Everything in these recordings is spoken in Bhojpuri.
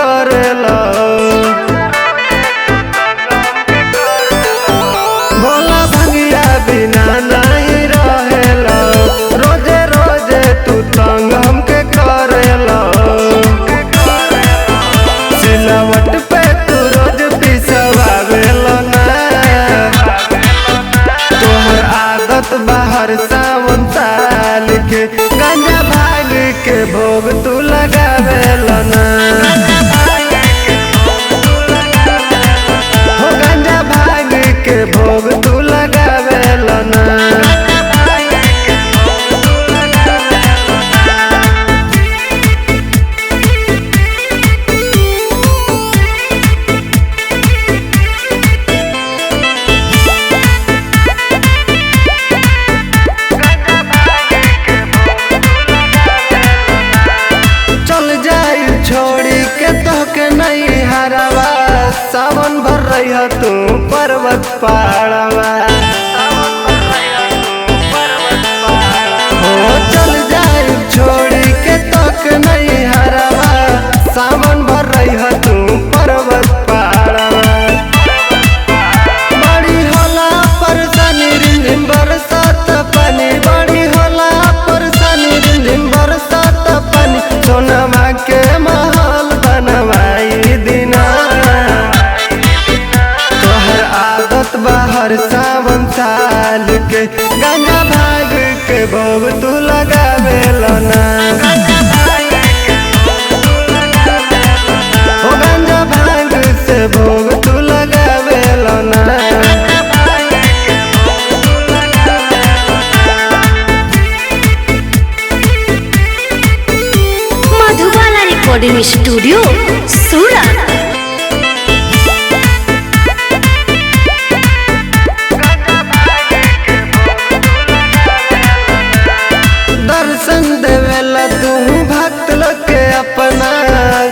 करेला। भोला भंगिया बिना नहीं रहेला, रोजे रोजे तू तंग हमके करेला। सिलवट पे तू रोज पिसवावेला ना, तोहर आदत बाहर सावन साल के। गांजा भाग के भोग तू लगावेला ना, हो गांजा भाग के भोग तू लगावेला ना। छोड़ी के तोहके नहीं हरवा, सावन भर रही तू पर्वत पहाड़वा। हो चल जाए छोड़ी के तोहके नहीं हरवा, सावन भर रही तू पर्वत पहाड़वा। बड़ी होला परेशानी रिमझिम बरसात पानी, बड़ी होला परेशानी रिमझिम बरसात पानी। सोनमा के महल बनवाई दिना, तोहर आदत बाहर सावन साल के। गांजा भाग के भोग तू लगावेला ना, हो गांजा भाग से भोग तू लगावेला ना। रिकॉर्डिंग स्टूडियो सूरत। दर्शन देवेला तू भक्त लोग के अपना,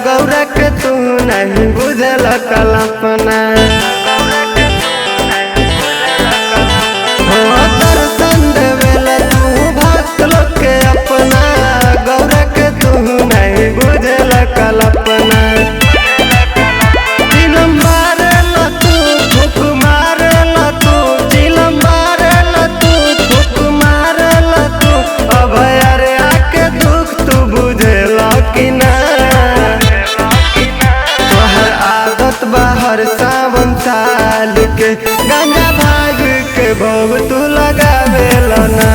गौरा के तू नहीं बुझल कल्पना। हो दर्शन देवेला तू भक्त लोग के अपना, गौरा के तू नहीं बुझल कल्पना। चिलम मारेला तू फूक मारेला तू, चिलम मारेला तू फूक मारेला तू। अब यारे आके दुख तू बुझेला कि ना, तोहर आदत बाहर सावन साल के। गांजा भाग के भोग तू लगावेला ना।